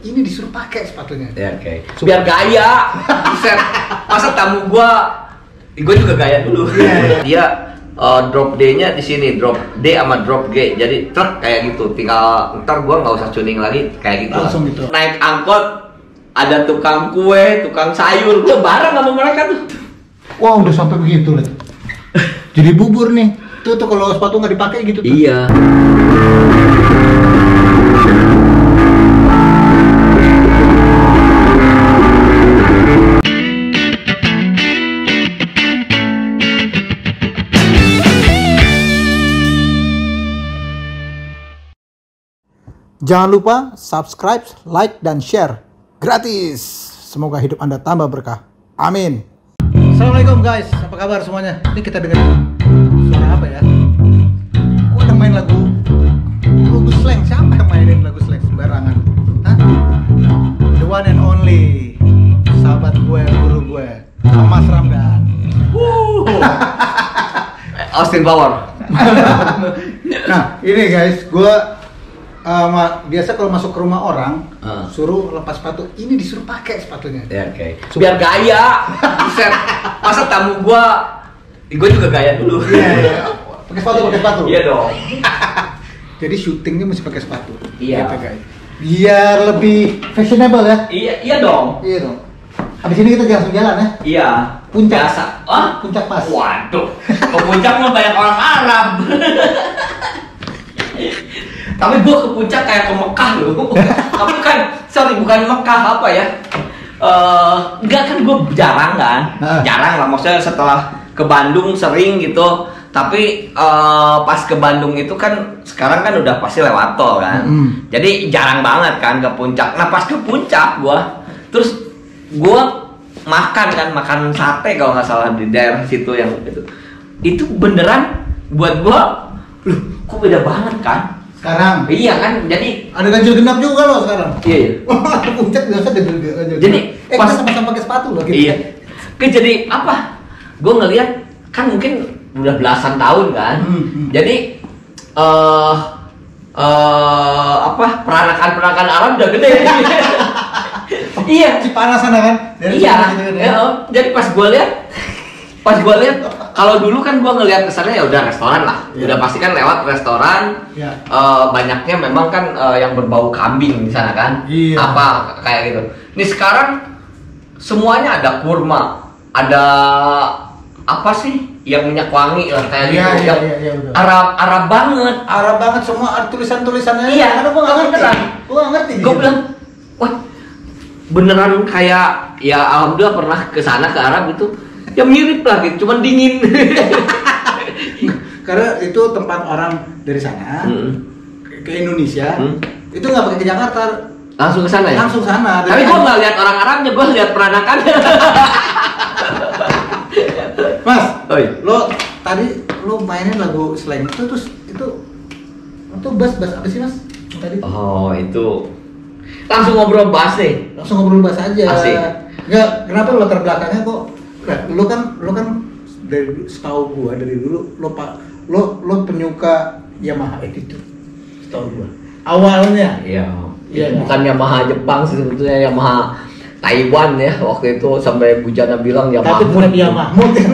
ini disuruh pakai sepatunya. Ya, oke. Biar gaya. Buset. Masa tamu gue juga gaya dulu. Dia drop D-nya di sini, drop D sama drop G. Jadi truk kayak gitu. Tinggal ntar gue nggak usah tuning lagi kayak gitu. Langsung gitu. Naik angkot ada tukang kue, tukang sayur, gue bareng sama mereka tuh. Wah, udah sampai begitu lah. Jadi bubur nih. Tuh kalau sepatu nggak dipakai gitu tuh. Iya. Jangan lupa subscribe, like, dan share. Gratis. Semoga hidup Anda tambah berkah. Amin. Assalamualaikum guys, apa kabar semuanya? Ini kita dengar suara apa ya? Kok ada main lagu slang? Siapa yang mainin lagu slang sembarangan? Hah? The one and only sahabat gue, guru gue, Mas Ramdan. Austin Power. Nah, ini guys, gue biasa kalau masuk ke rumah orang, suruh lepas sepatu, ini disuruh pakai sepatunya. Ya, oke. Biar gaya. Buset. Masa tamu gue juga gaya dulu. Iya. Pakai sepatu. Iya dong. Jadi syutingnya mesti pakai sepatu. Iya. Gitu, guys. Biar lebih fashionable ya. Iya dong. Iya dong. Habis ini kita langsung jalan ya. Iya. Puncak. Biasa. Puncak pas. Waduh. Ke puncak mah banyak orang Arab. Tapi gue ke puncak kayak ke Mekah loh. Tapi bukan Mekah apa ya? Enggak kan gue jarang kan. Jarang lah, maksudnya setelah ke Bandung sering gitu. Tapi pas ke Bandung itu kan sekarang kan udah pasti lewat tol kan. Jadi jarang banget kan ke puncak. Nah pas ke puncak terus gue makan sate kalau nggak salah di daerah situ yang itu beneran buat gue, loh kok beda banget kan? Sekarang. Iya kan, jadi ada ganjil genap juga loh sekarang. Iya. Puncak biasa ganjil genap. Jadi pas sama-sama pakai sepatu loh. Gitu. Iya. Jadi apa? Gue ngelihat kan mungkin udah belasan tahun kan. Jadi peranakan Arab udah gede. Iya. Cipanas sana kan? Iya. Jadi pas gue lihat kalau dulu kan gue ngelihat kesannya ya udah restoran lah, udah pasti kan lewat restoran, banyaknya memang kan yang berbau kambing di sana kan, apa kayak gitu. Nih sekarang semuanya ada kurma, ada apa sih yang minyak wangi lah kayak gitu, Arab banget semua tulisan-tulisannya. Iya, gue nggak ngerti. Gue bilang, wah beneran kayak ya alhamdulillah pernah ke sana ke Arab itu. Ya mirip lah gitu, cuman dingin. Karena itu tempat orang dari sana ke Indonesia, itu nggak pakai ke Jakarta, langsung ke sana ya. Langsung sana. Tapi gue nggak lihat orang Arabnya, gue lihat peranakannya. Mas, lo tadi lo mainin lagu slang itu terus itu bass apa sih mas tadi? Oh itu langsung ngobrol bass nih. Langsung ngobrol bass aja. Asik. Nggak, kenapa lo latar belakangnya kok? Nah, lo kan dari setahu gua dari dulu lo penyuka Yamaha Attitude, setahu gua. Awalnya. Iya. Bukan Yamaha Jepang sih sebetulnya, Yamaha Taiwan ya waktu itu, sampai Bujana bilang Yamahmud.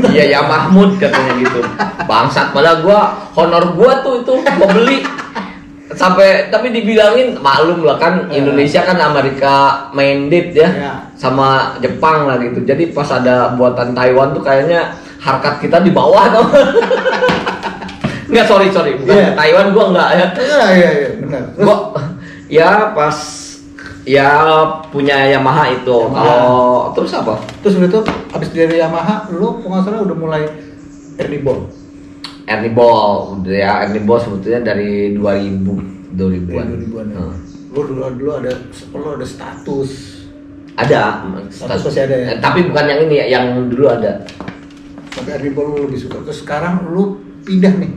Iya Yamahmud katanya gitu. Bangsat, padahal gua honor gua tuh itu gua beli. Sampai tapi dibilangin maklum lah kan Indonesia kan Amerika main date ya sama Jepang lah gitu. Jadi pas ada buatan Taiwan tuh kayaknya harkat kita di bawah tuh. Enggak sorry bukan Taiwan gua enggak ya. Iya benar. Gua ya pas ya punya Yamaha itu. Kalau terus apa? Terus itu abis dari Yamaha lu nggak salah udah mulai Ernie Ball udah ya. Ernie Ball sebetulnya dari 2000-an. Ya. Lu ada status. Ada status masih ada ya. Tapi bukan yang ini ya, yang dulu ada. Tapi Ernie Ball lu lebih suka. Terus sekarang lu pindah nih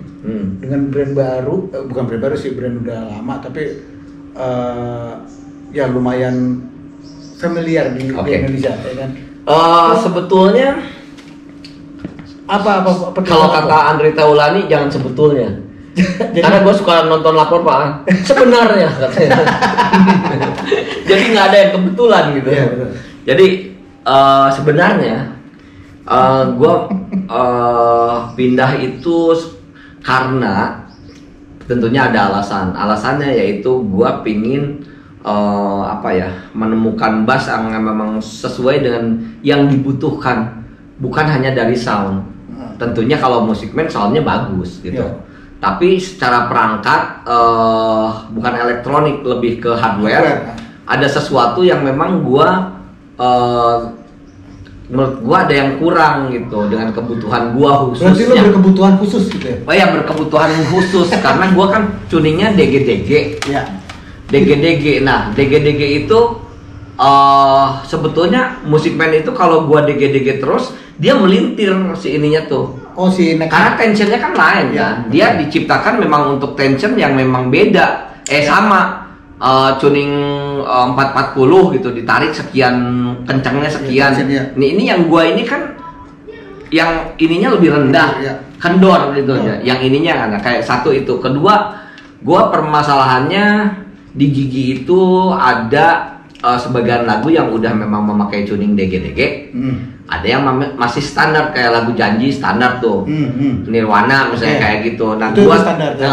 dengan brand baru, bukan brand baru sih, brand udah lama tapi ya lumayan familiar di Indonesia ya kan. Sebetulnya apa kalau kata Andre Taulani jangan sebetulnya. Karena gue suka nonton Lapor Pak. Sebenarnya katanya. Jadi nggak ada yang kebetulan gitu. Iya, betul. Jadi sebenarnya gue pindah itu karena tentunya ada alasan. Alasannya yaitu gue pingin menemukan bass yang memang sesuai dengan yang dibutuhkan, bukan hanya dari sound. Tentunya kalau musikman soundnya bagus gitu. Yeah. Tapi secara perangkat bukan elektronik, lebih ke hardware. Ada sesuatu yang memang menurut gua ada yang kurang gitu dengan kebutuhan gua khusus. Berarti lo berkebutuhan khusus gitu ya? Oh ya, berkebutuhan khusus karena gua kan tuningnya DG-DG. Iya. DG-DG. Nah, DG-DG itu sebetulnya musikman itu kalau gua DG-DG terus dia melintir si ininya tuh. Oh, si neck. Karena tensionnya kan lain kan. Dia diciptakan memang untuk tension yang memang beda. Sama tuning 440 gitu, ditarik sekian kencangnya sekian. Ini yang gua ini kan yang ininya lebih rendah. Kendor gitu ya. Yang ininya kan kayak satu itu. Kedua, gua permasalahannya di gigi itu ada sebagian lagu yang udah memang memakai tuning DG-DG. Ada yang masih standar kayak lagu Janji standar tuh. Nirwana misalnya kayak gitu. Nah, itu gua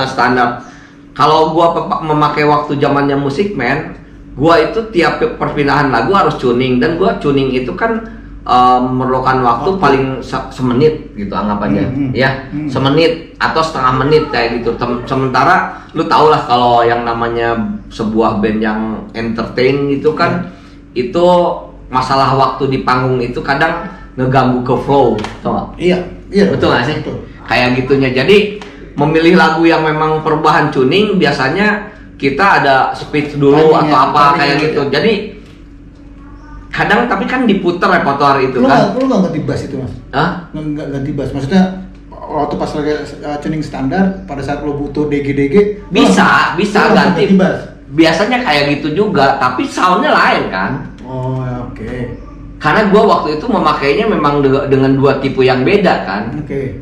standar. Kalau gua memakai waktu zamannya Musikman, gua itu tiap perpindahan lagu harus tuning, dan gua tuning itu kan memerlukan waktu paling semenit gitu anggapannya. Semenit atau setengah menit kayak gitu. Sementara lu tau lah kalau yang namanya sebuah band yang entertain itu kan itu masalah waktu di panggung itu kadang ngeganggu ke flow, tau gak? Iya. Betul gak sih? Betul. Kayak gitunya. Jadi memilih lagu yang memang perubahan tuning biasanya kita ada speed dulu atau apa kayak gitu. Jadi kadang tapi kan diputer repertoire itu kan. Lu nggak ganti bass itu mas? Hah? Nggak ganti bass. Maksudnya waktu pas lagi tuning standar pada saat lo butuh DG-DG bisa ganti bass. Biasanya kayak gitu juga, tapi soundnya lain kan. Oh, oke. Karena gua waktu itu memakainya memang dengan dua tipe yang beda kan. Oke.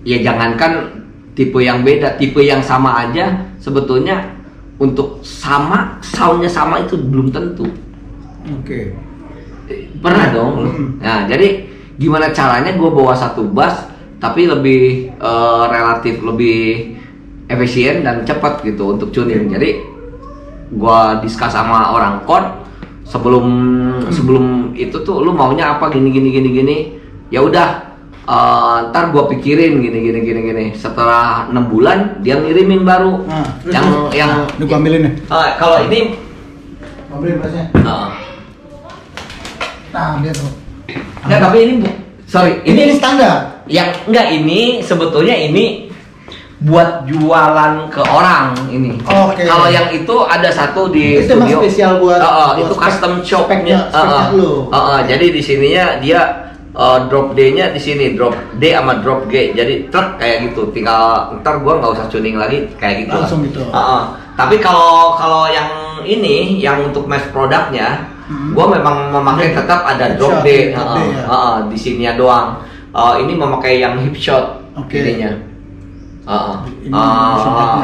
Ya jangankan tipe yang beda, tipe yang sama aja sebetulnya untuk sama soundnya sama itu belum tentu. Oke. Pernah dong. Nah, jadi gimana caranya gue bawa satu bass tapi lebih relatif lebih efisien dan cepat gitu untuk tuning. Jadi gue diskus sama orang chord sebelum itu tuh lu maunya apa gini. Ya udah. Ntar gue pikirin gini. Setelah 6 bulan dia ngirimin baru. Yang gue ambilin nih. Kalau ini ambilin bassnya. Nah, dia tuh. Enggak, tapi ini sorry, ini standar. Yang enggak, ini sebetulnya ini buat jualan ke orang ini. Oke. Kalau yang itu ada satu di itu studio. Spesial buat itu custom shopnya. lu. Jadi di sininya dia drop D-nya di sini, drop D sama drop G. Jadi truk kayak gitu. Tinggal ntar gua nggak usah tuning lagi kayak gitu. Langsung gitu. Tapi kalau yang ini yang untuk mass produknya, gua memang memakai tetap ada drop D. Di sininya doang. Ini memakai yang hip shot ininya.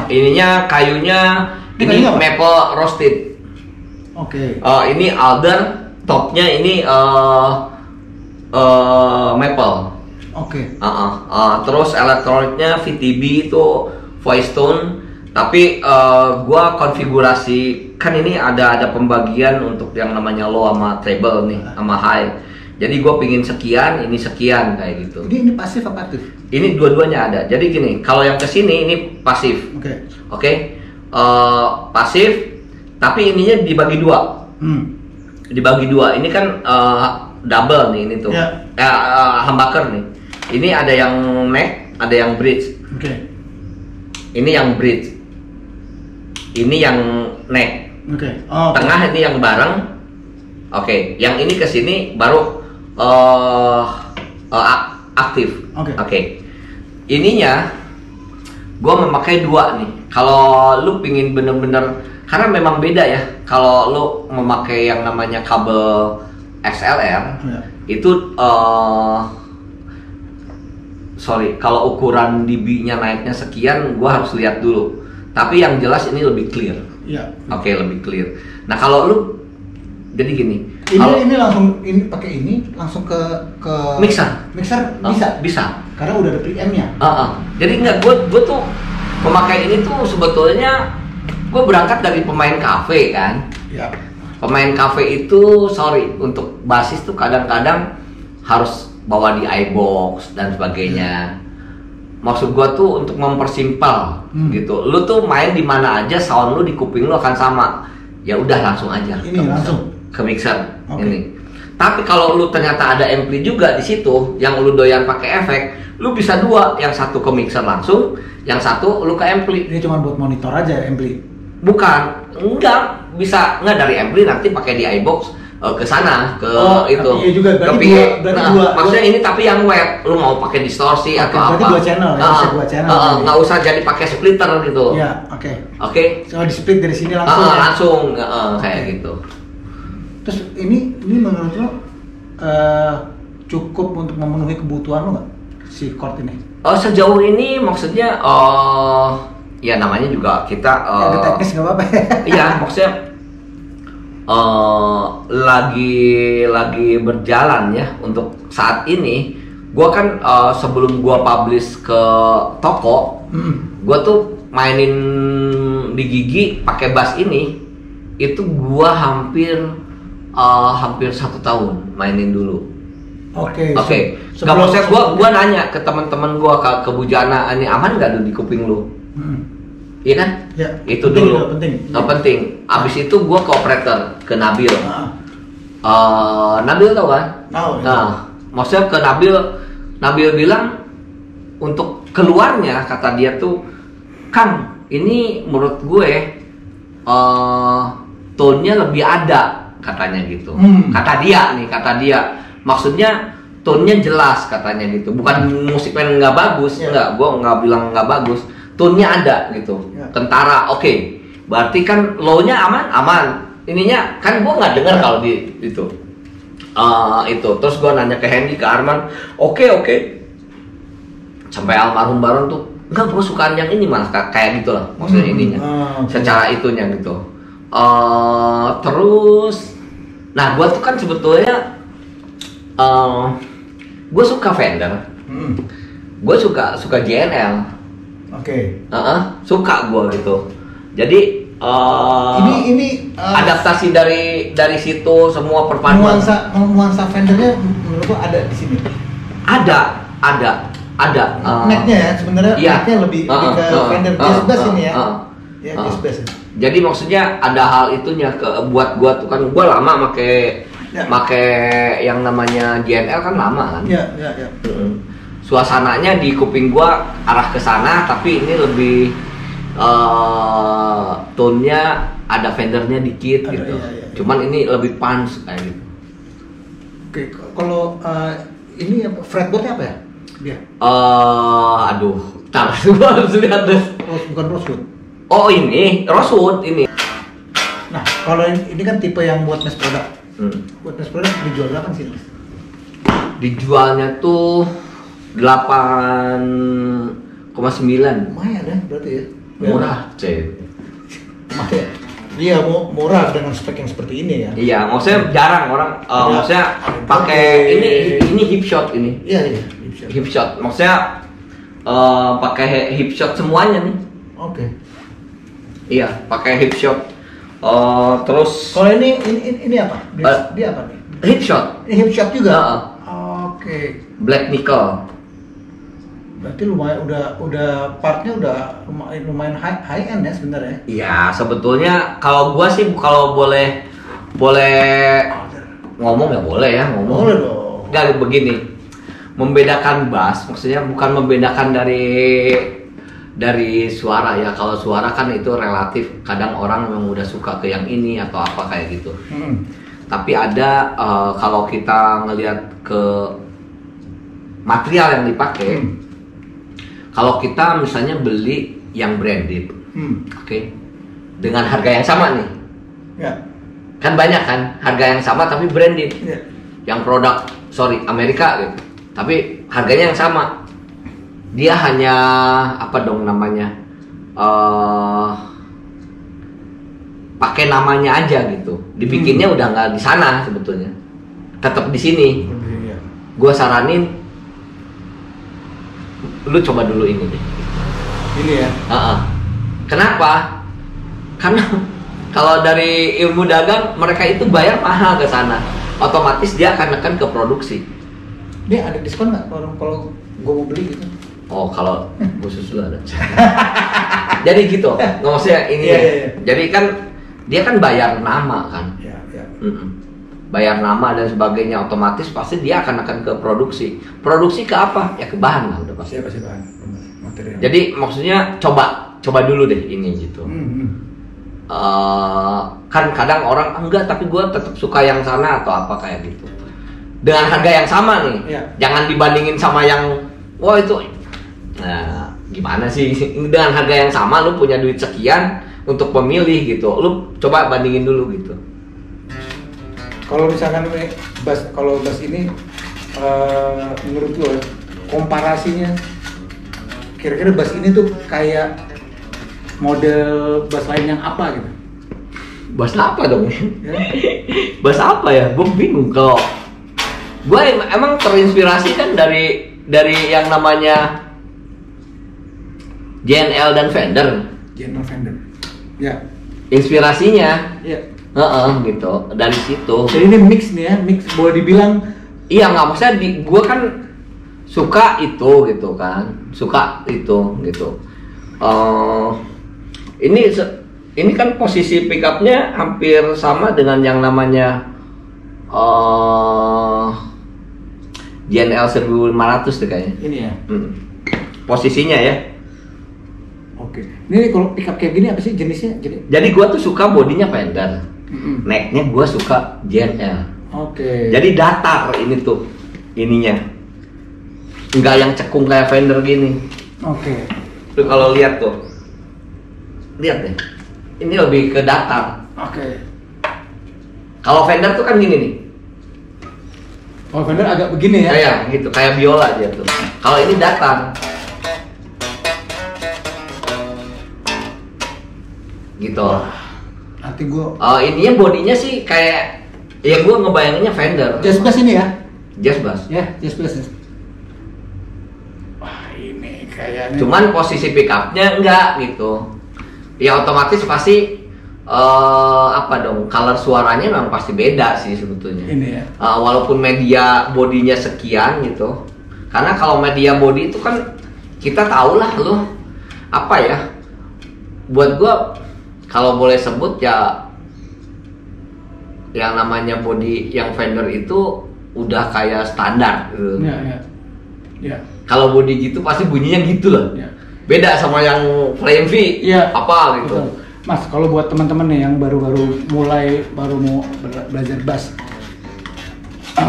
Ininya kayunya ini maple roasted. Oke. Ini alder, topnya ini maple. Oke. Terus elektroniknya VTB itu voice tone. Tapi gua konfigurasi kan ini ada pembagian untuk yang namanya low sama treble nih sama high. Jadi gue pingin sekian, ini sekian kayak gitu. Ini pasif apa aktif? Ini dua-duanya ada. Jadi gini, kalau yang kesini ini pasif. Oke. Pasif, tapi ininya dibagi dua. Dibagi dua. Ini kan double nih ini tuh. Humbucker nih. Ini ada yang neck, ada yang bridge. Ini yang bridge. Ini yang neck. Tengah ini yang bareng. Yang ini kesini baru aktif. Ininya gue memakai dua nih. Kalau lu pingin bener-bener, karena memang beda ya. Kalau lu memakai yang namanya kabel XLR, itu sorry, kalau ukuran dB-nya naiknya sekian, gua harus lihat dulu. Tapi yang jelas ini lebih clear. Iya. Oke, lebih clear. Nah kalau lu, jadi gini. Ini langsung ini pakai ini langsung ke mixer. Mixer bisa. Bisa. Karena udah ada preamp-nya. Jadi enggak, gue tuh memakai ini tuh sebetulnya gue berangkat dari pemain kafe kan. Iya. Pemain kafe itu, sorry, untuk basis tuh kadang-kadang harus bawa di iBox dan sebagainya. Maksud gua tuh untuk mempersimpel gitu. Lu tuh main di mana aja, sound lu di kuping lu akan sama. Ya udah langsung aja. Ini langsung ke mixer. Ini. Tapi kalau lu ternyata ada ampli juga di situ, yang lu doyan pakai efek, lu bisa dua, yang satu ke mixer langsung, yang satu lu ke ampli. Ini cuma buat monitor aja ampli. Bukan, enggak bisa dari ampli nanti pakai di iBox. Ke sana, ke itu, iya juga, ke PA. Maksudnya ini tapi yang web, lu mau pakai distorsi atau apa? Berarti 2 channel, dua channel. Nggak usah jadi pakai splitter gitu. Iya, oke. So di split dari sini langsung. Langsung, kayak gitu. Terus ini menurut lo cukup untuk memenuhi kebutuhan lo nggak si chord ini? Sejauh ini maksudnya, ya namanya juga kita. Ada teknis nggak apa-apa. Iya, maksudnya. Lagi berjalan ya untuk saat ini. Gua kan sebelum gua publish ke toko, gua tuh mainin di Gigi pakai bass ini. Itu gua hampir 1 tahun mainin dulu. Oke. Gak maksudnya gua nanya ke teman-teman gua ke Bujana, ini aman nggak lu di kuping lu? Iya kan? Ya, itu penting, dulu. Penting. Abis itu gua ke operator, ke Nabil. Nabil tau kan? Tahu. Nah, maksudnya ke Nabil bilang untuk keluarnya, kata dia tuh, Kang, ini menurut gue tone-nya lebih ada, katanya gitu. Kata dia. Maksudnya tone-nya jelas, katanya gitu. Bukan musik band nggak bagus, enggak. Gua nggak bilang nggak bagus. Tone-nya ada gitu, kentara, oke. Berarti kan low-nya aman. Ininya kan gua nggak dengar kalau di itu. Terus gua nanya ke Hendy, ke Arman, oke. Sampai almarhum Baron tuh, enggak, gua sukaan yang ini malah kayak gitu lah, maksudnya ininya, secara itunya gitu. Terus, nah gua tuh kan sebetulnya, gua suka Fender, gua suka JNL. Suka gue gitu. Jadi ini adaptasi dari situ, semua perpaduan. Nuansa Fendernya menurut lo ada di sini. Ada. Necknya ya sebenarnya. Necknya lebih ke Fender jazz bass ini ya. Jazz bass. Jadi maksudnya ada hal itunya buat gua tuh kan gua lama make yang namanya JNL kan lama kan. Iya. Suasananya di kuping gua arah ke sana, tapi ini lebih tone-nya ada Fendernya dikit gitu. Iya. Cuman ini lebih punch kayak gitu. Oke, kalau ini fretboardnya apa ya? Dia? Gua harus lihat deh. Bukan Rosewood. Oh ini Rosewood ini. Nah, kalau ini kan tipe yang buat mass product. Buat mass product dijual berapa sih? Dijualnya tuh 8,9. Lumayan ya berarti ya. Murah, Iya, murah dengan spek yang seperti ini ya. Iya, maksudnya jarang orang maksudnya pakai ini hip shot ini. Iya, hip shot. Maksudnya pakai hip shot semuanya nih. Oke. Iya, pakai hip shot. Terus kalau ini apa? Dia apa nih? Hip shot. Ini hip shot juga. Oke. Black nickel. Berarti lumayan udah partnya udah lumayan high end ya sebenarnya. Iya, sebetulnya kalau gua sih kalau boleh ngomong ya boleh ya ngomong. Boleh dong. Enggak begini. Membedakan bass maksudnya bukan membedakan dari suara ya. Kalau suara kan itu relatif. Kadang orang memang udah suka ke yang ini atau apa kayak gitu. Tapi ada kalau kita ngelihat ke material yang dipakai. Kalau kita misalnya beli yang branded, dengan harga yang sama nih, kan banyak kan harga yang sama tapi branded, yang produk Amerika gitu, tapi harganya yang sama, dia hanya apa dong namanya, pakai namanya aja gitu, dibikinnya udah nggak di sana sebetulnya, tetap di sini. Gue saranin lu coba dulu ini deh. Ini ya. Kenapa? Karena kalau dari ilmu dagang mereka itu bayar mahal ke sana, otomatis dia akan nekan ke produksi. Dia ada diskon nggak kalau gue mau beli gitu? Oh, kalau khusus lu ada. Jadi gitu, nggak maksudnya ini ya. Jadi kan dia kan bayar nama kan. Bayar nama dan sebagainya, otomatis pasti dia akan ke produksi. Produksi ke apa? Ya ke bahan lah udah pasti. Pasti bahan. Material. Jadi maksudnya coba dulu deh ini gitu. Kan kadang orang enggak, tapi gue tetap suka yang sana atau apa kayak gitu. Dengan harga yang sama nih, jangan dibandingin sama yang wah itu. Nah, gimana sih? Dengan harga yang sama, lu punya duit sekian untuk pemilih gitu, lu coba bandingin dulu gitu. Kalau misalkan kalau bass ini menurut lo komparasinya kira-kira bass ini tuh kayak model bass lain yang apa gitu? Bass apa dong? Bass apa ya? Gue bingung. Kalau gue emang terinspirasi kan dari yang namanya JNL dan Fender. JNL Fender. Ya. Inspirasinya. Iya. Gitu. Dari situ. Jadi ini mix nih ya, mix boleh dibilang. Iya, nggak maksudnya gue kan suka itu gitu kan, suka itu gitu. Ini kan posisi pickupnya hampir sama dengan yang namanya JNL 1500 tuh kayaknya. Ini ya. Posisinya ya. Oke. Ini kalau pickup kayak gini apa sih jenisnya? Jadi gua tuh suka bodinya Fender. Necknya gua suka JNL. Oke. Jadi datar ini tuh ininya. Enggak yang cekung kayak Fender gini. Oke. Tuh kalau lihat tuh. Lihat deh. Ini lebih ke datar. Oke. Kalau Fender tuh kan gini nih. Oh, Fender agak begini ya? Kayak gitu, kayak biola aja tuh. Kalau ini datar. Gitu. Nanti gua. Ininya bodinya sih kayak, ya gua ngebayanginnya Fender. Jazz bass ini ya? Jazz bass. Ya, jazz bass. Wah, ini kayaknya. Cuman posisi pickupnya enggak gitu. Ya otomatis pasti apa dong, color suaranya memang pasti beda sih sebetulnya. Ini ya. Walaupun media bodinya sekian gitu. Karena kalau media body itu kan kita tahu lah lu apa ya. Buat gua kalau boleh sebut ya yang namanya body yang Fender itu udah kayak standar gitu. Ya. Kalau body gitu pasti bunyinya gitu lah. Ya. Beda sama yang Flame V apa gitu. Betul. Mas, kalau buat teman-teman nih yang baru mau belajar bass,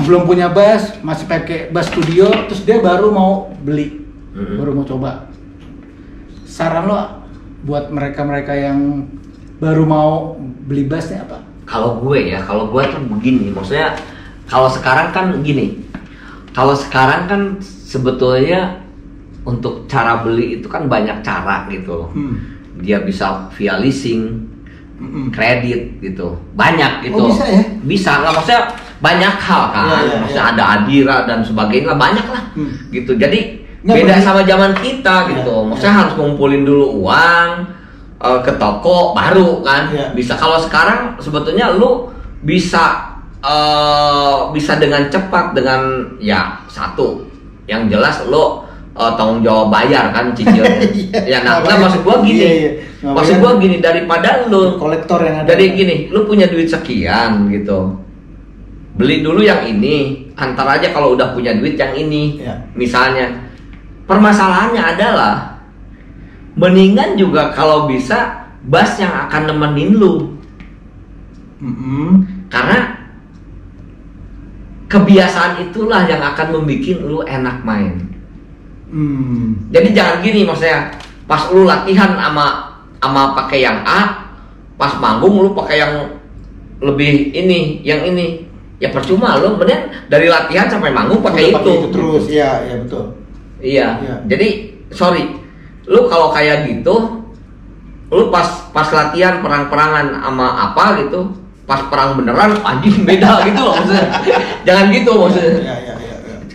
belum punya bass, masih pakai bass studio, terus dia baru mau beli, baru mau coba. Saran lo buat mereka yang baru mau beli bassnya apa? Kalau gue tuh begini, maksudnya kalau sekarang kan gini, kalau sekarang kan sebetulnya untuk cara beli itu kan banyak cara gitu. Dia bisa via leasing, kredit gitu, banyak gitu. Oh, bisa ya? Bisa, nggak maksudnya banyak hal kan, maksudnya ada Adira dan sebagainya, banyak lah gitu. Jadi beda sama zaman kita gitu, maksudnya harus ngumpulin dulu uang ke toko baru kan. Bisa. Kalau sekarang sebetulnya lu bisa dengan cepat dengan ya satu yang jelas lo tanggung jawab bayar kan cicilnya. Ya nah maksud gua gini. Maksud gua gini, daripada lu kolektor yang ada. Jadi gini, lu punya duit sekian gitu. Beli dulu yang ini, antar aja kalau udah punya duit yang ini. Misalnya. Permasalahannya adalah mendingan juga kalau bisa bass yang akan nemenin lu. Karena kebiasaan itulah yang akan membuat lu enak main. Jadi jangan gini, maksudnya pas lu latihan sama pakai yang A, pas manggung lu pakai yang lebih ini, yang ini, ya percuma lu. Mending dari latihan sampai manggung pakai itu terus. Iya betul. Iya. Jadi sorry, lu kalau kayak gitu, lu pas latihan perang-perangan sama apa gitu, pas perang beneran anjing beda gitu loh maksudnya. Jangan gitu maksudnya. Ya.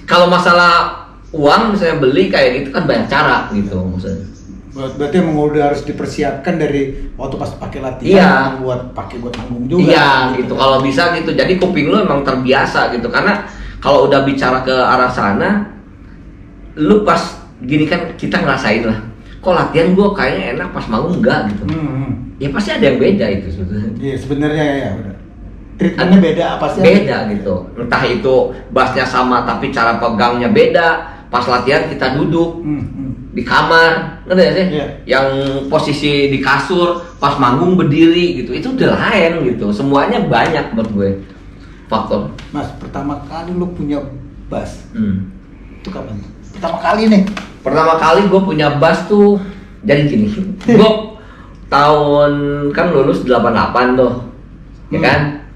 Kalau masalah uang misalnya beli kayak gitu kan banyak cara gitu maksudnya. Berarti emang udah harus dipersiapkan dari waktu pas pakai latihan, Iya. buat manggung juga. Iya gitu. Kalau bisa gitu. Jadi kuping lu emang terbiasa gitu. Karena kalau udah bicara ke arah sana, lu pas gini kan kita ngerasain lah. Kok latihan gua kayaknya enak pas manggung enggak gitu. Ya pasti ada yang beda itu sebetulnya. Iya sebenarnya ya udah. Treatmentnya beda apa sih? Beda gitu. Entah itu bassnya sama tapi cara pegangnya beda. Pas latihan kita duduk di kamar, ngerti gak sih? Iya. Yang posisi di kasur, pas manggung berdiri gitu. Itu udah lain gitu. Semuanya banyak buat gue faktor. Mas, pertama kali lu punya bass itu kapan? Pertama kali nih. Pertama kali gue punya bass tuh jadi gini. Gue tahun kan lulus 88 tuh. Ya kan?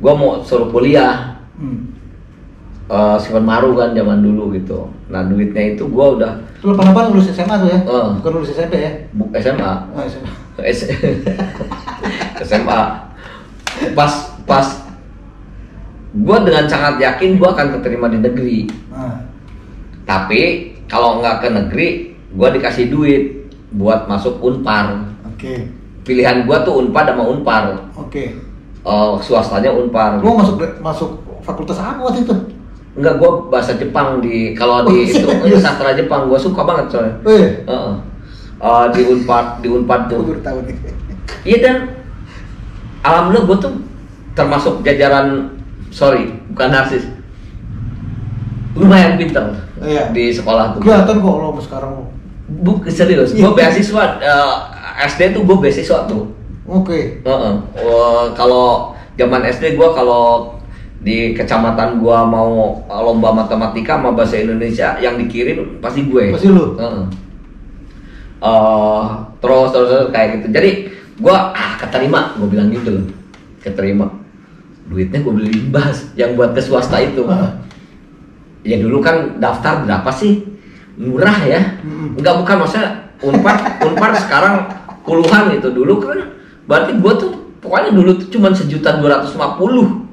Gue mau suruh kuliah. Simpan Maru kan zaman dulu gitu. Nah duitnya itu gue udah. Lu apa lulus SMA tuh ya? Bukan lulus SMP ya? SMA. Oh, SMA. SMA. Pas gue dengan sangat yakin gue akan keterima di negeri. Tapi kalau nggak ke negeri, gue dikasih duit buat masuk Unpar. Oke. Pilihan gue tuh Unpad sama Unpar. Oke. Swastanya Unpar. Lu masuk fakultas apa waktu itu? Enggak, gue bahasa Jepang kalau di itu sastra Jepang gue suka banget soalnya. Di Unpad tuh. Gue baru tahu nih. Iya dan alhamdulillah gue tuh termasuk jajaran, sorry bukan narsis, lumayan pinter di sekolah tuh. Kelihatan kok lo sekarang. Serius, gue beasiswa SD tuh gue beasiswa tuh. Oke. Kalau zaman SD gue kalau di kecamatan gua mau lomba matematika sama bahasa Indonesia yang dikirim pasti gue. Pasti lu. Terus kayak gitu. Jadi gua keterima, gua bilang gitu loh. Keterima. Duitnya gua beli bass yang buat ke swasta itu. Ya dulu kan daftar berapa sih? Murah ya. Enggak, bukan maksudnya Unpad sekarang puluhan gitu. Dulu kan berarti gua tuh pokoknya dulu tuh cuma 1.250.000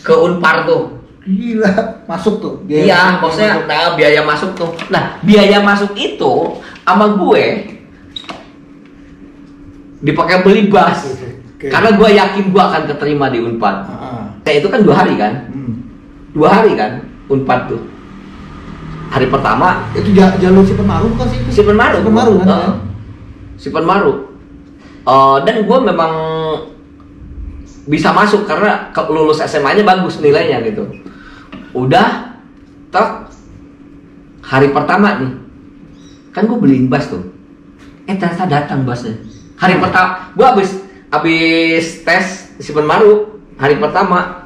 ke Unpar tuh. Gila, masuk tuh. Iya, maksudnya biaya masuk tuh. Nah, biaya masuk itu sama gue dipakai beli bass. Karena gue yakin gue akan keterima di Unpad. Kayak itu kan 2 hari kan? 2 hari kan Unpad tuh. Hari pertama itu jalur Simpan Maru kan sih? Simpan Maru kan? Simpan Maru. Dan gue memang bisa masuk karena lulus SMA-nya bagus nilainya gitu. Udah, hari pertama nih, kan gue beliin bass tuh. Ternyata datang bassnya. Hari pertama, gue abis tes Simpan Maru, hari pertama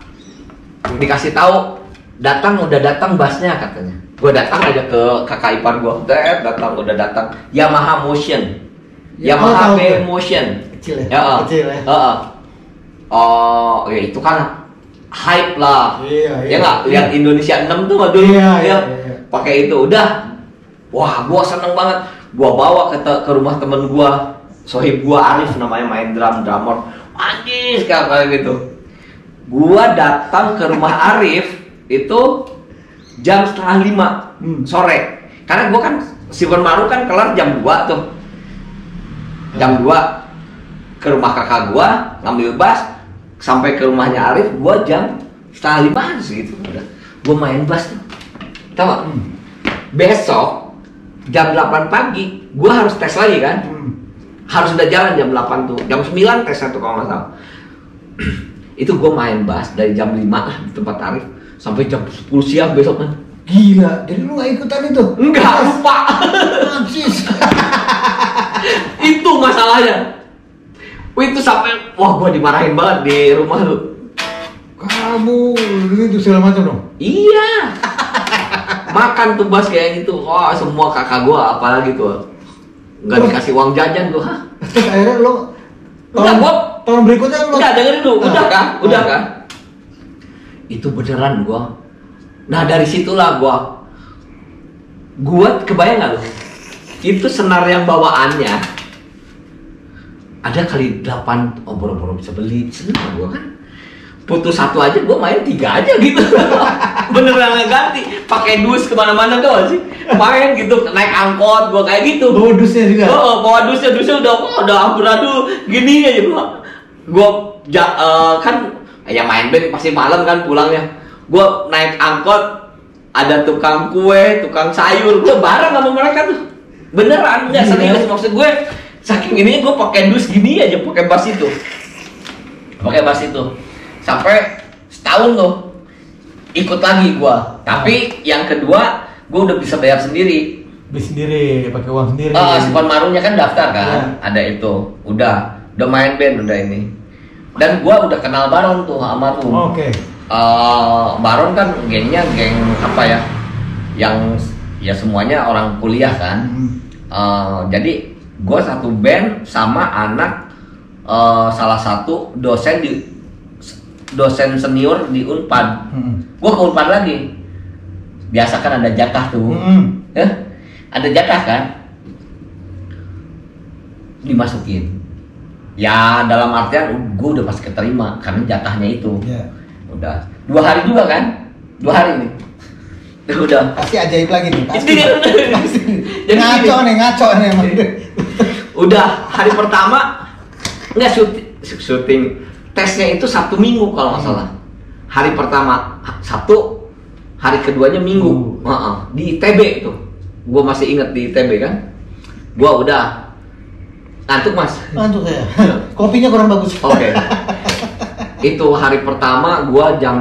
dikasih tahu udah datang bassnya katanya. Gue datang aja ke kakak ipar gue, udah datang Yamaha Motion, Yamaha B Motion. Kecil ya? Kecil ya? Ya itu kan hype lah. Iya. Ya nggak, lihat Indonesia 6 tuh dulu. Iya. Pakai itu udah. Wah, gua seneng banget. Gua bawa ke rumah temen gua, sohib gua Arif namanya, main drummer. Anjir kayak gitu. Gua datang ke rumah Arif itu jam 4:30 sore. Karena gua kan Simpan Maru kan kelar jam 2 tuh. Jam 2 ke rumah kakak gua ngambil bass. Sampai ke rumahnya Arif, gua jam 4:30 gitu. Gua main bass tuh. Tahu gak? Besok jam 8 pagi, gua harus tes lagi kan? Harus udah jalan jam 8 tuh. Jam 9 tesnya tuh kalau nggak salah. Itu gua main bass dari jam 5 di tempat Arif sampai jam 10 siang besok kan. Gila, jadi lu gak ikutan itu? Enggak, lupa. Itu masalahnya. Itu sampai, wah gua dimarahin banget di rumah lu. Kamu gitu segala macam dong? Iya. Makan tuh bass kayak gitu. Wah, semua kakak gua apalagi tuh. Nggak dikasih uang jajan gua. Terus akhirnya lo tahun berikutnya lo. Udah dengerin dulu, udah kan? Itu beneran gua. Nah, dari situlah gua kebayang nggak lu? itu senar yang bawaannya ada kali 8, boro-boro bisa beli. Senang gue kan. Putus 1 aja, gue main 3 aja gitu. Beneran nggak ganti, pakai dus kemana-mana tuh sih. Main gitu, naik angkot, gue kayak gitu. Bawa dusnya juga? Oh, bawa dusnya udah amburadul gini aja gue kan yang main band pasti malam kan pulangnya. Gue naik angkot, ada tukang kue, tukang sayur, gue bareng sama mereka tuh. Beneran, nggak serius maksud gue. Saking ini gue pakai dus gini aja, pakai bass itu, sampai setahun tuh ikut lagi gue. Tapi yang kedua gue udah bisa bayar sendiri. Beli sendiri, pakai uang sendiri. Sipon Marunnya kan daftar kan, ada itu, udah main band udah ini. Dan gue udah kenal Baron tuh sama Rum. Oke. Baron kan gengnya geng apa ya? Yang ya semuanya orang kuliah kan. Jadi gue satu band sama anak salah satu dosen senior di Unpad. Gue ke Unpad lagi. Biasa kan ada jatah tuh. Ada jatah kan? Dimasukin. Ya dalam artian gue udah pasti keterima karena jatahnya itu. Udah 2 hari juga kan? 2 hari nih. Udah. Pasti ajaib lagi nih. Pasti. Jadi ngaco nih emang. Udah hari pertama nggak syuting tesnya itu Sabtu Minggu kalau nggak salah. Hari pertama Sabtu, hari keduanya Minggu. Di ITB itu, gue masih inget di ITB kan. Gue udah ngantuk mas. Ngantuk ya. Kopinya kurang bagus. Oke. Itu hari pertama gue jam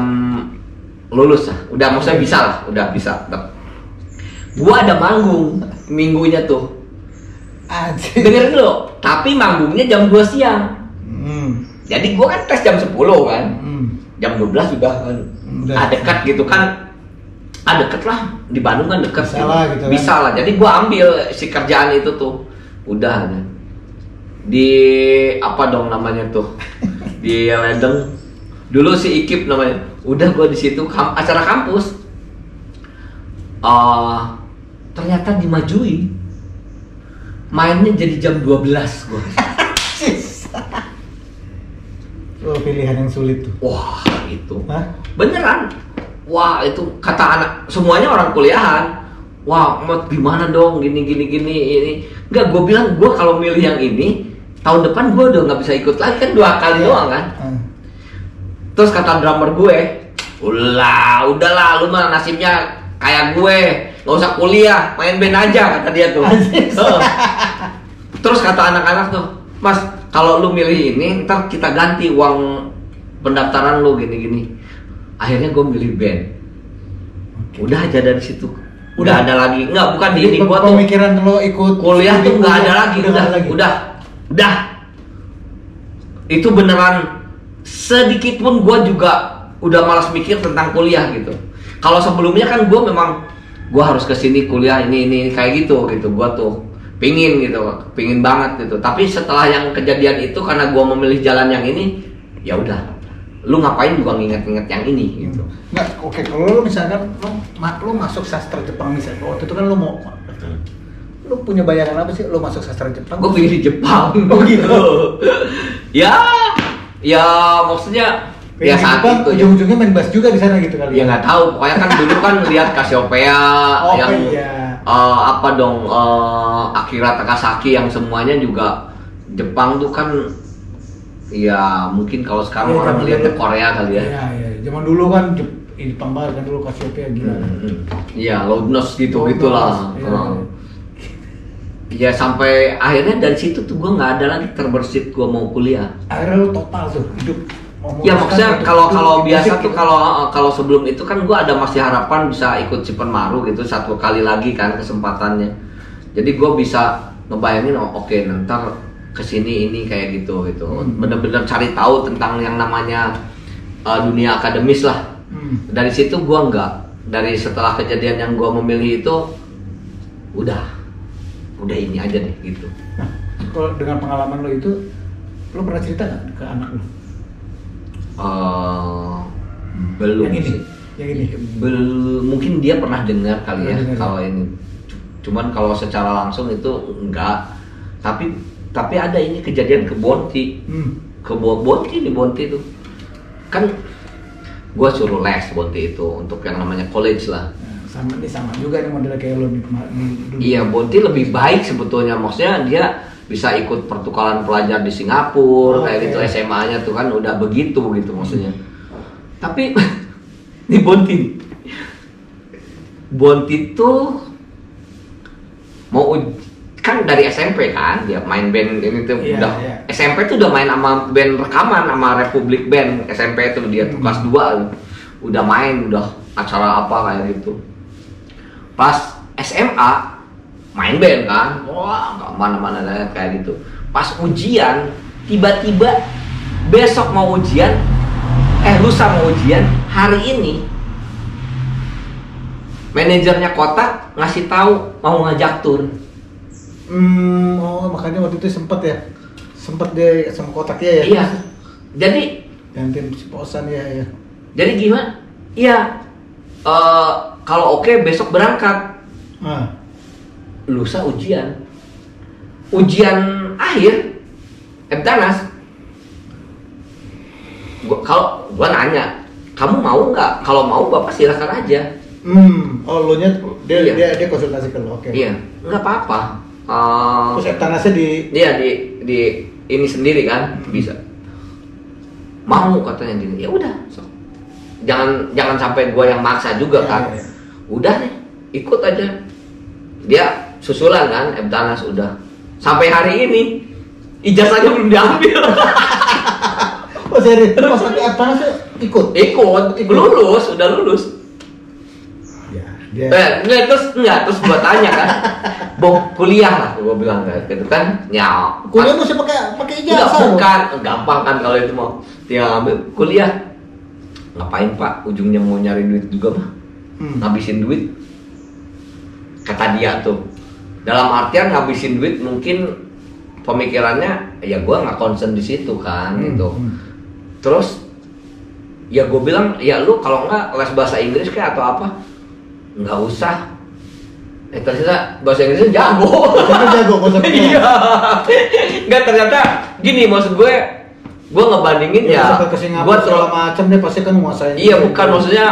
lulus lah. Udah maksudnya bisa lah, udah bisa. Gue ada manggung minggunya tuh. Dengerin dulu, tapi manggungnya jam 2 siang. Jadi gue kan tes jam 10 kan. Jam 12 sudah kan. Dekat gitu kan. Deket lah, di Bandung kan deket. Bisa lah. Jadi gue ambil si kerjaan itu tuh. Udah kan. Di apa dong namanya tuh? Di Ledeng. Dulu si Ikip namanya. Udah gue di situ acara kampus. Ternyata dimajuin. Mainnya jadi jam 12 gua. Pilihan yang sulit tuh. Wah, itu. Beneran. Wah, itu kata anak semuanya orang kuliahan. Wah, Mot gimana dong gini ini. Enggak, gua bilang gua kalau milih yang ini, tahun depan gua udah nggak bisa ikut lagi kan 2 kali doang kan. Terus kata drummer gue, udahlah lu mah nasibnya kayak gue. Nggak usah kuliah, main band aja kata dia tuh. Terus kata anak-anak tuh, Mas, kalau lu milih ini, ntar kita ganti uang pendaftaran lu gini-gini. Akhirnya gue milih band. Udah aja dari situ. Udah ada lagi, bukan di ini gua tuh. Pemikiran lo ikut kuliah tuh nggak ada lagi. Udah. Itu beneran sedikit pun gue juga udah malas mikir tentang kuliah gitu. Kalau sebelumnya kan gue memang gue harus kesini kuliah ini kayak gitu gue tuh pingin banget gitu. Tapi setelah yang kejadian itu karena gue memilih jalan yang ini, ya udah, lu ngapain juga nginget-nginget yang ini gitu. Oke, kalau lu misalkan lu masuk sastra Jepang misalnya, waktu itu kan lu punya bayangan apa sih lu masuk sastra Jepang? Gue pengen di Jepang gitu. ya maksudnya ya saat itu ujung-ujungnya main bass juga di sana gitu kali. Ya nggak tahu, pokoknya kan dulu kan lihat Cassiopeia Akira Takasaki yang semuanya juga Jepang tuh kan ya mungkin kalau sekarang orang melihatnya Korea kali ya. Iya, zaman dulu kan Jepang banget kan dulu Cassiopeia gila. Iya, Loudness gitu-gitulah. Ya sampai akhirnya dari situ tuh gue nggak ada lagi terbersit gue mau kuliah. Akhirnya lu total tuh hidup. Ya maksudnya kalau biasa tuh kalau sebelum itu kan gue ada masih harapan bisa ikut Sipen Maru gitu 1 kali lagi kan kesempatannya. Jadi gue bisa ngebayangin oke, ntar kesini ini kayak gitu. Bener-bener cari tahu tentang yang namanya dunia akademis lah. Dari situ gue enggak. Dari setelah kejadian yang gue memilih itu udah ini aja deh gitu. Nah, kalau dengan pengalaman lo itu, lo pernah cerita nggak ke anak lo? Belum yang ini, sih. Yang ini. Mungkin dia pernah dengar kali ya kalau ini. Cuman kalau secara langsung itu enggak. Tapi ada ini kejadian ke Bonti. Bonti itu kan gue suruh les Bonti itu untuk yang namanya college lah. Sama juga nih model kayak lo nih. Iya, Bonti lebih baik sebetulnya, maksudnya dia bisa ikut pertukaran pelajar di Singapura kayak gitu, SMA-nya tuh kan udah begitu gitu maksudnya. Tapi di Bonti tuh mau kan dari SMP kan dia main band ini tuh SMP tuh udah main sama band rekaman sama Republik Band SMP tuh dia tuh kelas 2 udah main udah acara apa kayak gitu. Pas SMA main band kan, wah nggak mana-mana kayak gitu. Pas ujian tiba-tiba besok mau ujian, lusa mau ujian, hari ini manajernya Kotak ngasih tahu mau ngajak tur. Makanya waktu itu sempet dia sama Kotak ya. Iya. Jadi gantiin si Posan ya. Jadi gimana? Iya. Kalau oke besok berangkat. Lusa ujian. Ujian akhir Eptanas. Gua nanya, kamu mau nggak? Kalau mau bapak silakan aja. Lo nya dia konsultasi ke lo, oke. Iya, nggak apa-apa. Terus Eptanasnya di ini sendiri kan bisa. Mau katanya gini, ya udah. Jangan sampai gua yang maksa juga kan. Ya. Udah nih, ikut aja. Dia susulan kan, Eptanas udah. Sampai hari ini ijazahnya belum diambil. Oh serius? Pas lagi Eptanas ikut? Lulus, udah lulus. Terus gua tanya kan, kuliah lah, gua bilang gitu kan, ya. Kuliah mesti pakai ijazah. Bukan, gampang kan kalau itu mau. Dia ambil kuliah, ngapain Pak? Ujungnya mau nyari duit juga mah, ngabisin duit. Kata dia tuh, dalam artian ngabisin duit mungkin pemikirannya, ya gua nggak concern di situ kan, gitu. Terus, ya gua bilang, ya lu kalau nggak les bahasa Inggris kayak atau apa? Nggak usah. Ternyata bahasa Inggrisnya jago. Iya. Nggak, ternyata gini maksud gue ngebandingin ya. Gue terlalu macam dia pasti kan menguasai. Iya bukan maksudnya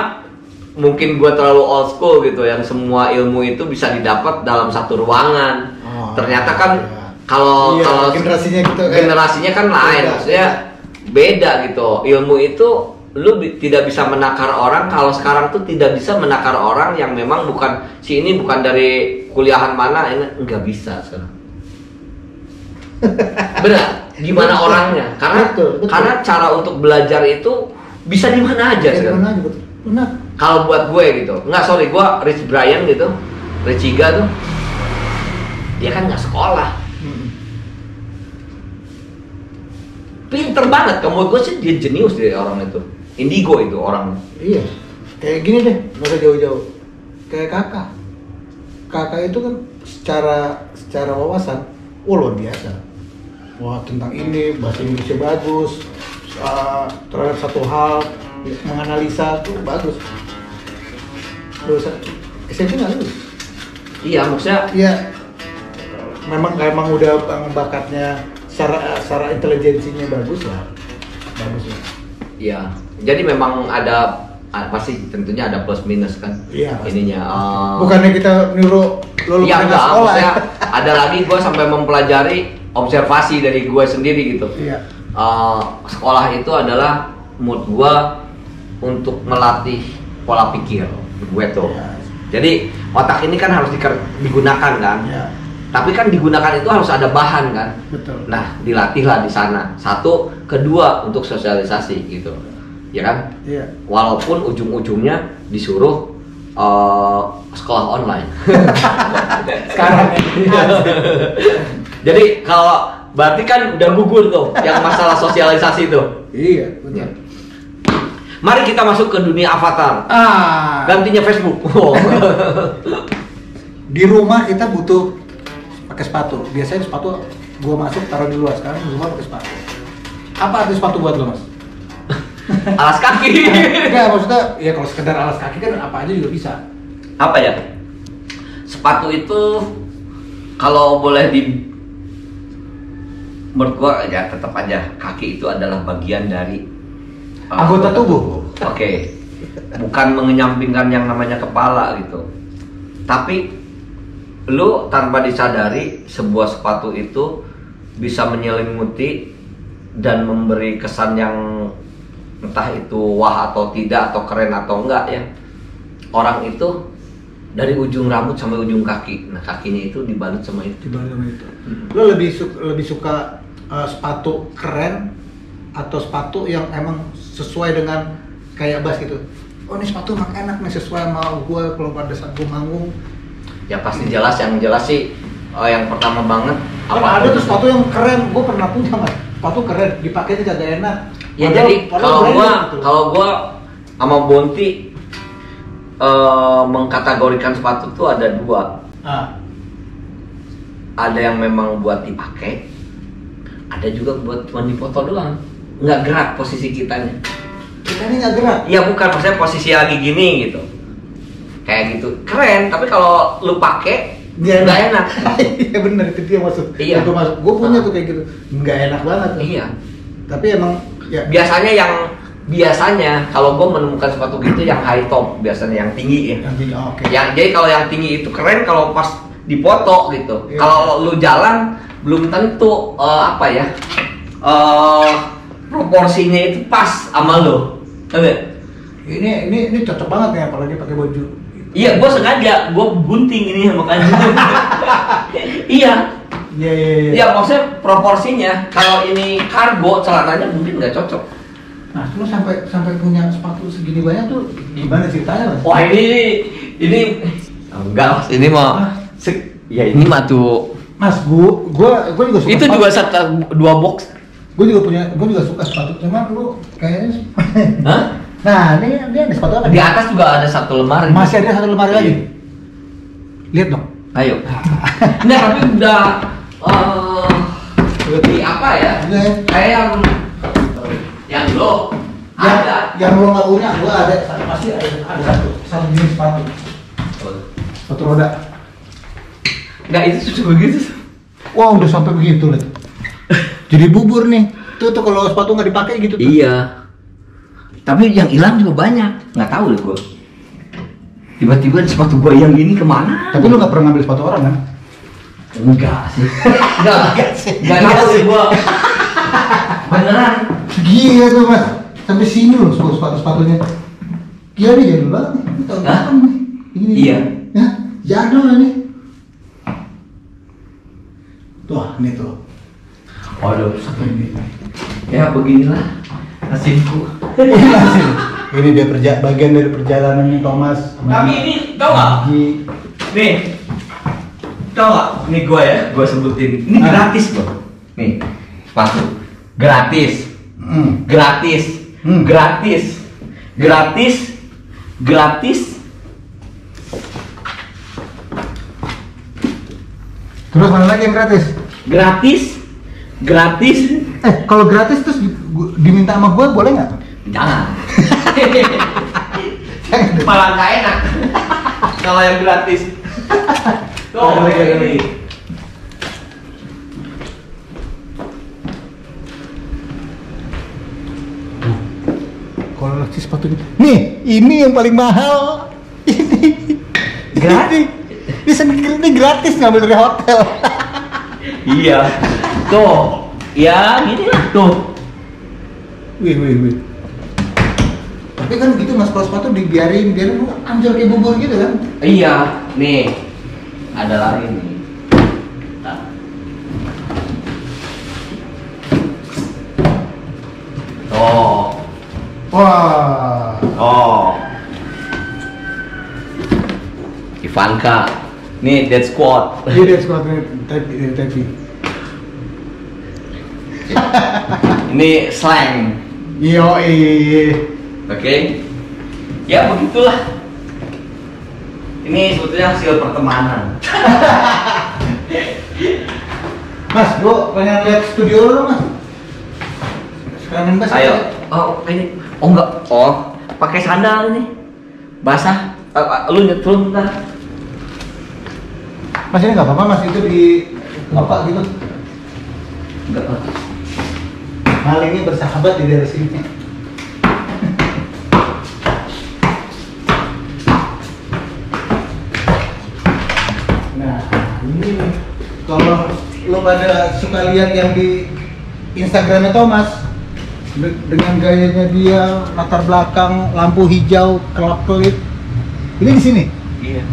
mungkin gue terlalu old school gitu yang semua ilmu itu bisa didapat dalam satu ruangan. Ternyata kan kalau generasinya kan lain, maksudnya beda gitu. Ilmu itu lu tidak bisa menakar orang. Kalau sekarang tuh tidak bisa menakar orang yang memang bukan ini bukan dari kuliahan mana, ini nggak bisa sekarang. Benar, gimana orangnya? Karena cara untuk belajar itu bisa di mana aja sekarang. Benar. Kalau buat gue gitu, gue Rich Brian gitu, Richiga tuh, dia kan nggak sekolah. Pinter banget, kamu gue sih dia jenius dari orang itu. Indigo itu orang. Iya. Kayak gini deh, nggak usah jauh-jauh. Kayak kakak itu kan secara wawasan, luar biasa. Wah tentang ini bahasa Inggrisnya bagus, terhadap satu hal menganalisa tuh bagus. Terus SMP nggak lulus? Iya maksudnya. Iya. Memang udah bakatnya secara intelijensinya bagus ya. Iya. Jadi memang ada pasti tentunya ada plus minus kan. Iya. Ininya. Bukannya kita nyuruh lulus sekolah ya. Ada lagi gue sampai mempelajari observasi dari gue sendiri gitu. Iya. Sekolah itu adalah mood gue untuk melatih pola pikir gue tuh. Iya. Jadi otak ini kan harus digunakan kan. Iya. Tapi kan digunakan itu harus ada bahan kan. Betul. Nah dilatihlah di sana. Satu, kedua untuk sosialisasi gitu. Ya kan? Iya. Walaupun ujung-ujungnya disuruh sekolah online. Sekarang Jadi kalau berarti kan udah gugur tuh yang masalah sosialisasi tuh. Iya, benar. Mari kita masuk ke dunia avatar. Gantinya Facebook. Di rumah kita butuh pakai sepatu. Biasanya sepatu gua masuk taruh di luar, sekarang di rumah pakai sepatu. Apa arti sepatu buat lo, Mas? Alas kaki. Enggak, maksudnya ya kalau sekedar alas kaki kan apa aja juga bisa. Apa ya? sepatu itu kalau boleh menurut gua ya tetap aja kaki itu adalah bagian dari Anggota tubuh. Oke. Bukan mengenyampingkan yang namanya kepala gitu. Tapi lu tanpa disadari sebuah sepatu itu bisa menyelimuti dan memberi kesan yang entah itu wah atau tidak atau keren atau enggak ya. Orang itu dari ujung rambut sampai ujung kaki. Nah, kakinya itu dibalut sama itu. Lo lebih suka sepatu keren atau sepatu yang emang sesuai dengan kayak Bas gitu? Oh, ini sepatu emang enak nih, sesuai sama gue kalau pada saat gue manggung. Ya pasti jelas, yang jelas sih yang pertama banget Kan ada tuh sepatu yang keren, gue pernah punya Mas. Sepatu keren, dipakainya kagak enak. Ya jadi kalau gua sama Bonti mengkategorikan sepatu tuh ada dua. Ada yang memang buat dipakai, ada juga buat cuma dipoto doang. Nggak gerak posisi kitanya. Kita ini nggak gerak? Iya bukan, maksudnya posisi lagi gini gitu. Kayak gitu, keren. Tapi kalau lu pakai nggak enak. Iya bener, itu dia maksud. Iya. Gue punya tuh kayak gitu, nggak enak banget. Iya. Tapi emang ya. Biasanya kalau gue menemukan sepatu gitu yang high top, biasanya yang tinggi ya. Yang tinggi, oke. Jadi kalau yang tinggi itu keren kalau pas dipoto gitu. Iya. Kalau lu jalan belum tentu proporsinya itu pas sama lo. Ini cocok banget ya apalagi pakai baju. Iya, gue sengaja, gue gunting ini makanya. Iya. Iya. Ya maksudnya proporsinya. Kalau ini kargo celananya mungkin nggak cocok. Nah, lu sampai punya sepatu segini banyak tuh gimana ceritanya, Mas? Wah ini enggak Mas, ini mah ya ini mah tuh. Mas, gua juga suka. Itu juga dua box. Gue juga suka sepatu, cuma lu kayaknya. Hah? Nah, ini ada sepatu apa? Di atas juga ada satu lemari. Masih ada satu lemari lagi. Lihat dong. Ayo. Nah, tapi udah lebih apa ya? Kayak yang lo ada. Yang lo nggak punya, gua ada. Pasti ada satu jenis sepatu. Sepatu roda. Nggak, itu sudah begitu. Wah, udah sampai begitu lihat. Jadi bubur nih. Tuh kalau sepatu nggak dipakai gitu. Tuh. Iya. Tapi yang hilang juga banyak. Nggak tahu deh gua. Tiba-tiba sepatu gua yang ini kemana? Tapi lu nggak pernah ngambil sepatu orang kan? Enggak sih. Enggak tahu sih gua. Beneran. Gila tuh Mas. Sampai sini loh sepatu-sepatunya. Gila nih jadul banget. Hah? Ini. Iya. Ya, jadul nih. Tuh, ini tuh. Waduh, sampai ini. Ya beginilah nasibku. Ini dia bagian dari perjalanan Thomas. Tapi ini tau nggak? Nih, tau nggak? Ini gua sebutin. Ini gratis loh. Nih, sepatu gratis, gratis, gratis, gratis, gratis. Terus mana lagi yang gratis? Gratis, gratis. Kalau gratis terus diminta sama gue boleh nggak? Jangan. Malah nggak enak. Kalau yang gratis. Tuh, ini. Koleksi sepatu nih, ini yang paling mahal. Ini Gratis. Ini gratis ngambil dari hotel. Iya. Tuh. Ya, gini lah tuh. Wih. Tapi kan gitu Mas, kalau sepatu dibiarin anjir kayak bubur gitu kan? Iya, nih. Ada lagi nih. Nah. Tuh. Wah. Oh. Ivanka. Nih, dead squad. Ini dia sepatu tapi. Ini slang. Yoi. Oke. Ya begitulah. Ini sebetulnya hasil pertemanan. Mas, gua pengen lihat studio lo Mas. Sekarang Mas. Ayo. Oh, ini. Oh enggak. Oh, pakai sandal ini. Basah. Lu nyetrun ntar. Mas ini nggak apa-apa mas, itu di apa gitu? Enggak apa. Hal ini bersahabat di daerah sini. Nah ini kalau lo pada suka lihat yang di Instagramnya Thomas dengan gayanya dia, latar belakang lampu hijau kelap-kelip, ini di sini. Iya.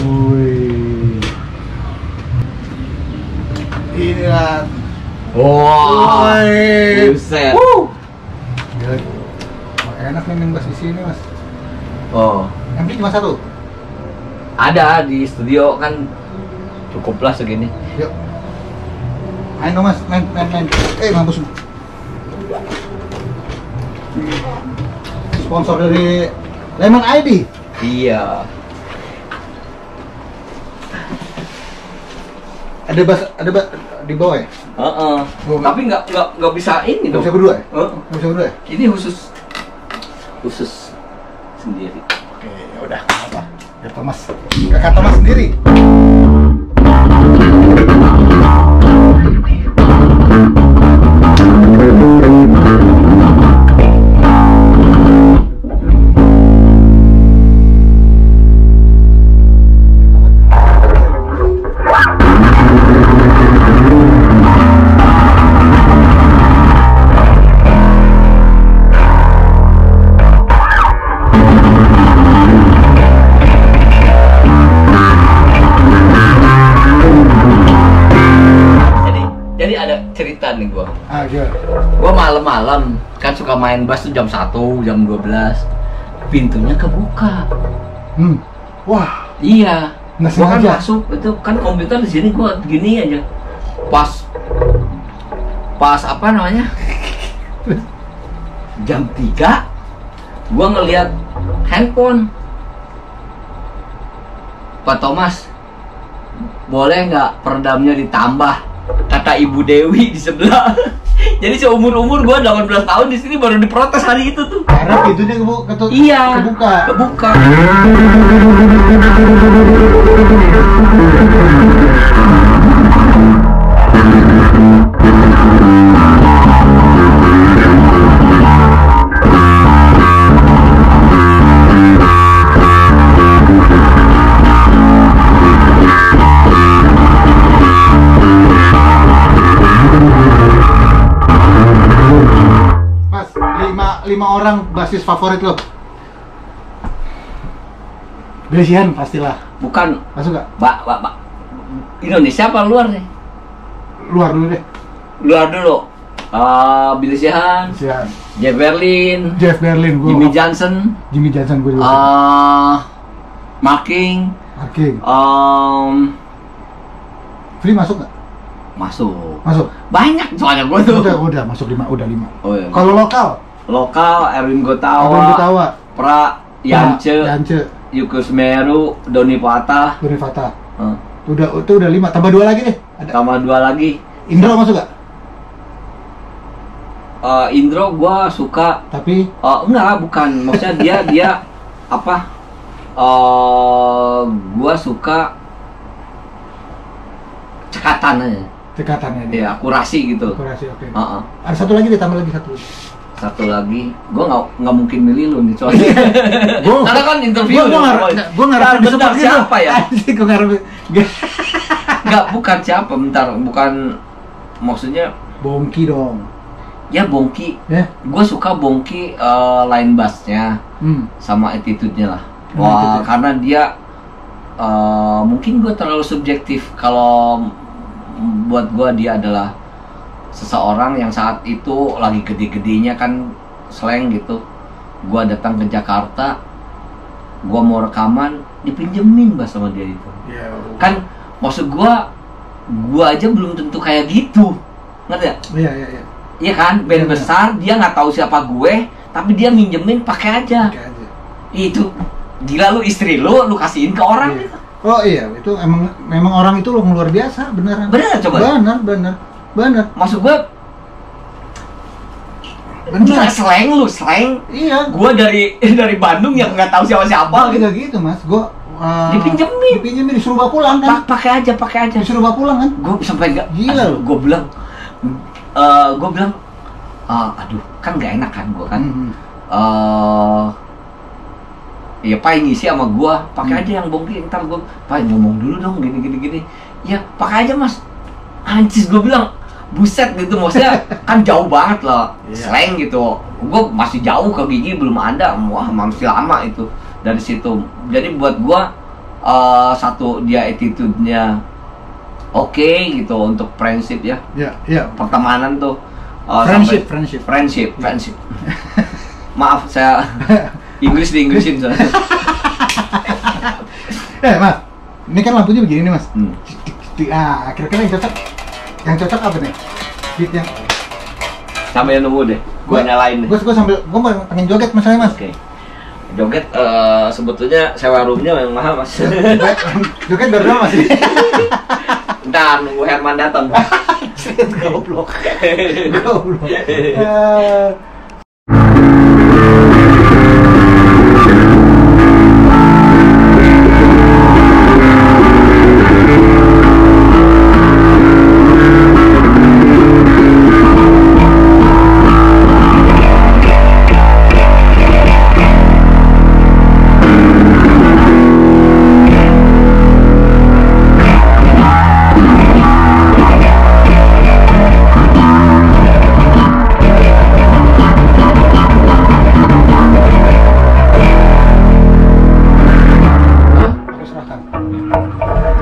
Wih. Inilah. Wah. Woi. Buset. Gila. Oh, enak nih main bass di sini mas. Oh. Yang beli cuma satu. Ada di studio kan cukuplah segini. Yuk. Main dong mas, main. Mampus. Sponsor dari Lemon ID. Iya. Ada bass di bawah ya? Heeh. Tapi nggak bisa ini Nggak dong. bisa berdua ya? Heeh. Nggak bisa berdua ya? Ini khusus sendiri. Oke, ya udah, apa? Ya Thomas, kakak Thomas sendiri. Jadi ada cerita nih gua. Iya. Gua malam-malam kan suka main bass tuh jam 1, jam 12. Pintunya kebuka. Wah, Iya. Nggak Gua kan sengaja. masuk, itu kan komputer di sini gua gini aja. Pas apa namanya? Jam 3 gua ngelihat handphone. Pak Thomas, boleh nggak peredamnya ditambah? Kata Ibu Dewi di sebelah. Jadi seumur-umur gua 18 tahun di sini baru diprotes hari itu tuh. karena pintunya Iya. kebuka. Kebuka. Mas, lima orang basis favorit lo. Belisian pastilah. Bukan, Masuk nggak? Mbak. Indonesia apa luar nih? Luar dulu deh. Luar dulu. Billy Sheehan, Belisian. Jeff Berlin, Jeff Berlin gue. Jimmy Johnson, Jimmy Johnson gue juga. Marking, Marking. Free masuk nggak? masuk. Masuk. Banyak soalnya gua tuh. Udah masuk 5, udah 5. Oh, iya. Kalau lokal, Lokal, Erwin Gotawa, Abang Betawa, Pra, Yance, Yance, Yuko Semeru, Doni Patah, Doni Fatah. Itu udah 5, tambah 2 lagi deh. Ada sama 2 lagi. Indro masuk nggak? Indro gua suka. Tapi Enggak, bukan. Maksudnya dia apa? Gua suka cekatan aja. cekatannya dia. Ya, akurasi gitu. Akurasi, oke. Heeh. Ada satu lagi deh, tambah lagi satu. Satu lagi, gua nggak mungkin milih lu nih soalnya. Gua- Karena kan interview. Gue ngarep di support gitu. siapa ya? Anjing, gue ngarep. Enggak, bukan siapa, bentar, bukan maksudnya Bongki dong. ya Bongki. Ya. Gue suka Bongki line bassnya sama attitude-nya lah. Wah, Attitude. karena dia mungkin gue terlalu subjektif kalau buat gue dia adalah seseorang yang saat itu lagi gede-gedenya kan slang gitu. Gue datang ke Jakarta, gue mau rekaman, dipinjemin bass sama dia itu. Ya. Kan maksud gue aja belum tentu kayak gitu, ngerti ya? Iya. Iya kan, band Iya. besar dia nggak tahu siapa gue, tapi dia minjemin pakai aja. Oke aja. Itu gila, lu istri lu kasihin ke orang. Iya. Oh iya, itu memang orang itu loh luar biasa, beneran. Bener coba. Bener. Maksud gue Gila, slang lu, slang. Iya. Gua dari Bandung yang nggak tahu siapa-siapa Gitu gitu mas, gua dipinjemin, disuruh bawa pulang kan? pakai aja. Disuruh bawa pulang kan? Gua sampai nggak. Gila lu. Gua bilang, aduh, kan nggak enak kan gua kan. Ya Pak ngisi sama gua, pakai aja yang bongki, ntar gua Pak ngomong dulu dong gini. Ya pakai aja mas. Anjis, gua bilang buset gitu, maksudnya kan jauh banget loh, slang gitu. Gua masih jauh ke gigi belum ada, wah masih lama itu dari situ. Jadi buat gua satu dia attitude-nya oke gitu untuk friendship ya. Iya. Pertemanan tuh friendship. Maaf saya Inggrisin soalnya. Mas, ini kan lampunya begini nih mas. Kira-kira yang cocok apa nih? Beat yang Sambil nunggu deh, gua nyalain deh. Gua pengen joget masalahnya mas. Oke. Joget sebetulnya sewa roomnya yang mahal mas. Joget berapa mas? Ntar nunggu Herman datang. Goblok.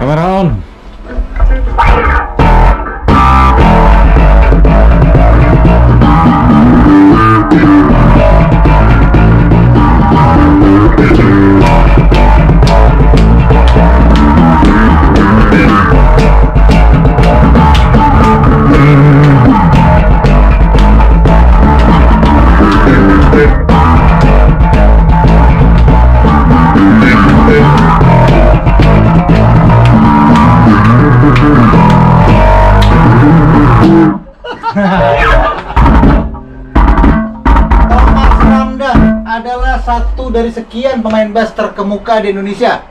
Kamera on. Thomas Ramdhan adalah satu dari sekian pemain bass terkemuka di Indonesia.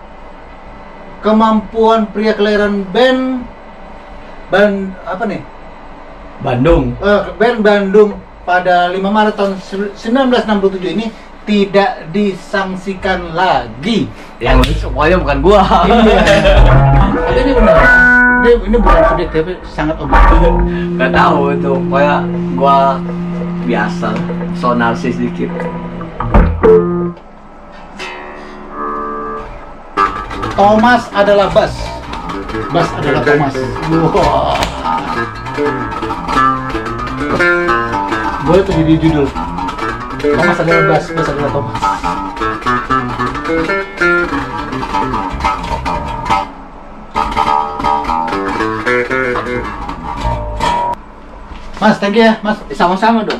Kemampuan pria kelahiran band apa nih? Bandung. Band Bandung pada 5 Maret tahun 1967 ini tidak disangsikan lagi. Yang semuanya bukan gua. Iya. Tapi ini benar. Ini bukan subjektif, tapi sangat objektif. Gak tahu itu, kayak gua biasa, so narsis dikit. Thomas adalah bass. Bass adalah Thomas. Wow. Boleh tuh jadi judul. Thomas adalah bass, bass adalah Thomas. Mas, thank you ya, Mas. Sama-sama dong.